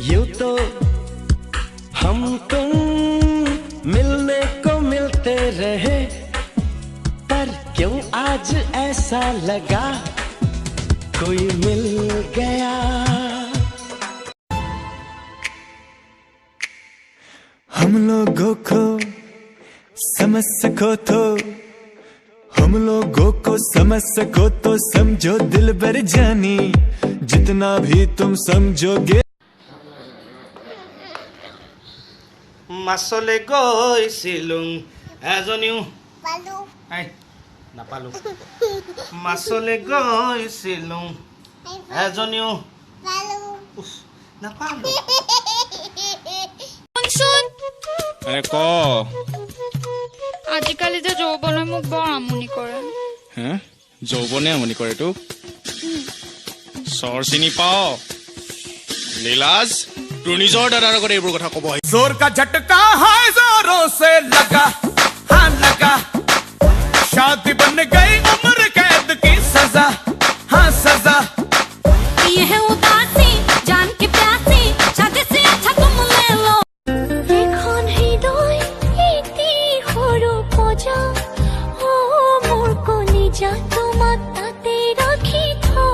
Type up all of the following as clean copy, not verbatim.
यूं तो हम तुम मिलने को मिलते रहे, पर क्यों आज ऐसा लगा कोई मिल गया। हम लोगों को समझ सको तो, हम लोगों को समझ सको तो समझो दिल भर जानी, जितना भी तुम समझोगे। মাছলে গৈছিলুং এজনীও পালো আই নাপালো। মাছলে গৈছিলুং এজনীও পালো উফ, নাপালো। শুন আরে ক আজিকালি যে যৌৱনে মোক বৰ আমনি কৰে। হে যৌৱনে আমনি কৰে তোক? চৰ চিনি পাও লীলাজ, তোৰ নিজৰ দাদাৰ আগত এইবোৰ কথা কব। जोर का झटका है जोरों से लगा, हाँ लगा। शादी बन गई उम्र कैद की सजा, हाँ सजा। ये है उदासी जान के प्यासी, शादी से अच्छा तुम ले लो। এখন হৃদয় এটি সৰু পজা, ও মোৰ কলিজা তোমাক তাতে ৰাখি থওঁ।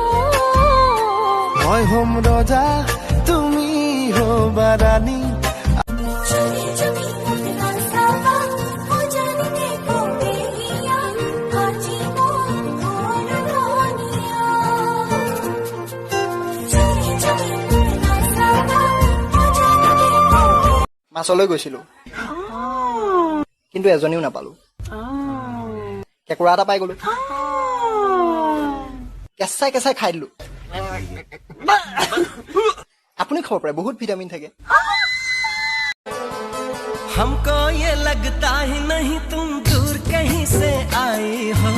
मैं हम रोजा তুমি হবা রানী। চলি চলি মনে রাস্তাবা ও জানি দেখো বেরিয়া কাটিব ঘর দুনিয়া। চলি চলি মনে রাস্তাবা ও জানি দেখো। মাছলৈ গৈছিলো কিন্তু এজনীও নাপালো। কেঁকুৰা এটা পাই গলো, কেঁচাই কেঁচাই খাই দিলো। আপুনি খাব পাৰে, বহুত ভিটামিন থাকে। हमको ये लगता ही नहीं तुम दूर कहीं से आई हो,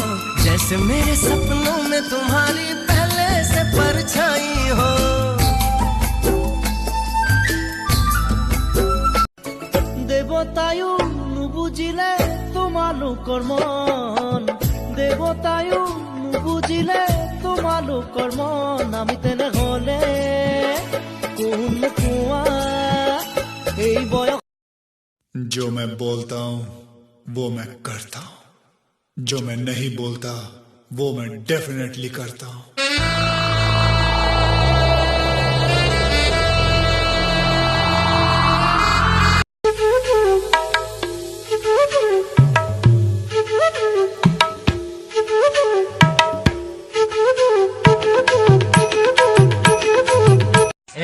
जैसे मेरे सपनों में तुम्हारी पहले से परछाई हो। দেবতায়ু নুবুজিলে তোমালোকৰ মন, দেবতায়ু নুবুজিলে তোমালোকৰ মন। আমি তেনেহলে কোন কোৱা এই বয়স। जो मैं बोलता हूँ वो मैं करता हूँ, जो मैं नहीं बोलता वो मैं डेफिनेटली करता हूँ।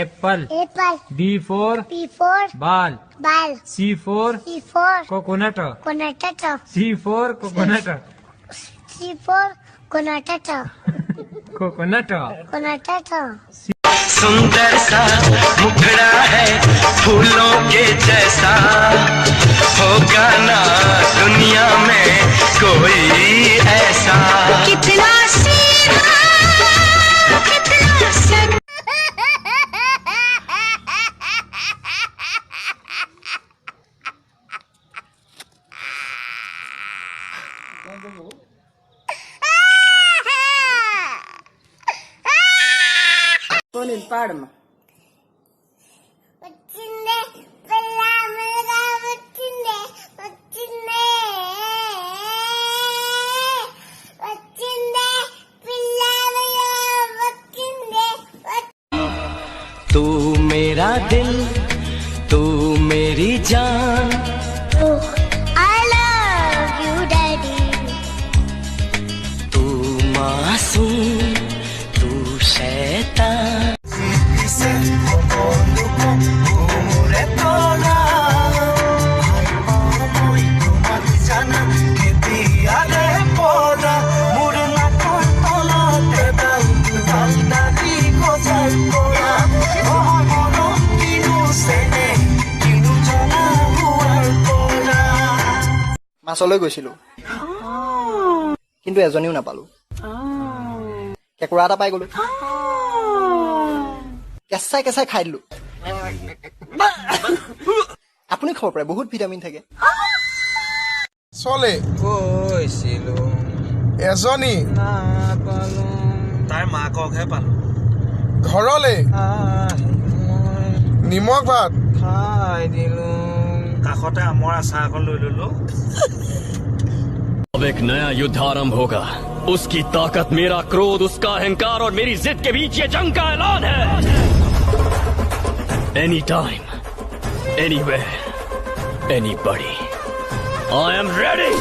Apple Apple B for B4 ball ball C for C4 coconut कोनाटट सी फॉर कोकोनट C4 कोनाटट कोकोनट कोनाटट। सुंदर सा मुखड़ा है फूलों के जैसा, होगा ना दुनिया में कोई ऐसा। कितना सीधा कितना सच। వచ్చిందే పిల్లమగా వచ్చిందే వచ్చిందే వచ్చిందే పిల్లమగా వచ్చిందే। तू मेरा दिल तू मेरी जान, I love you daddy। तू मासूम तू शैतान। মাছলৈ গৈছিলো কিন্তু এজনীও নাপালো। কেঁকুৰা এটা পাই গলো, কেঁচাই কেঁচাই খাই দিলো। আপুনি খাব পাৰে, বহুত ভিটামিন থাকে। চলে গৈছিলো এজনী নাপালো, তাইৰ মাককহে পালো। ঘৰলে নিমখ ভাত খাই দিলো কাষতে আমৰ আচাৰ অকণ লৈ ললো अब एक नया युद्ध आरंभ होगा। उसकी ताकत, मेरा क्रोध, उसका अहंकार और मेरी जिद के बीच ये जंग का ऐलान है। Any time, anywhere, anybody, I am ready.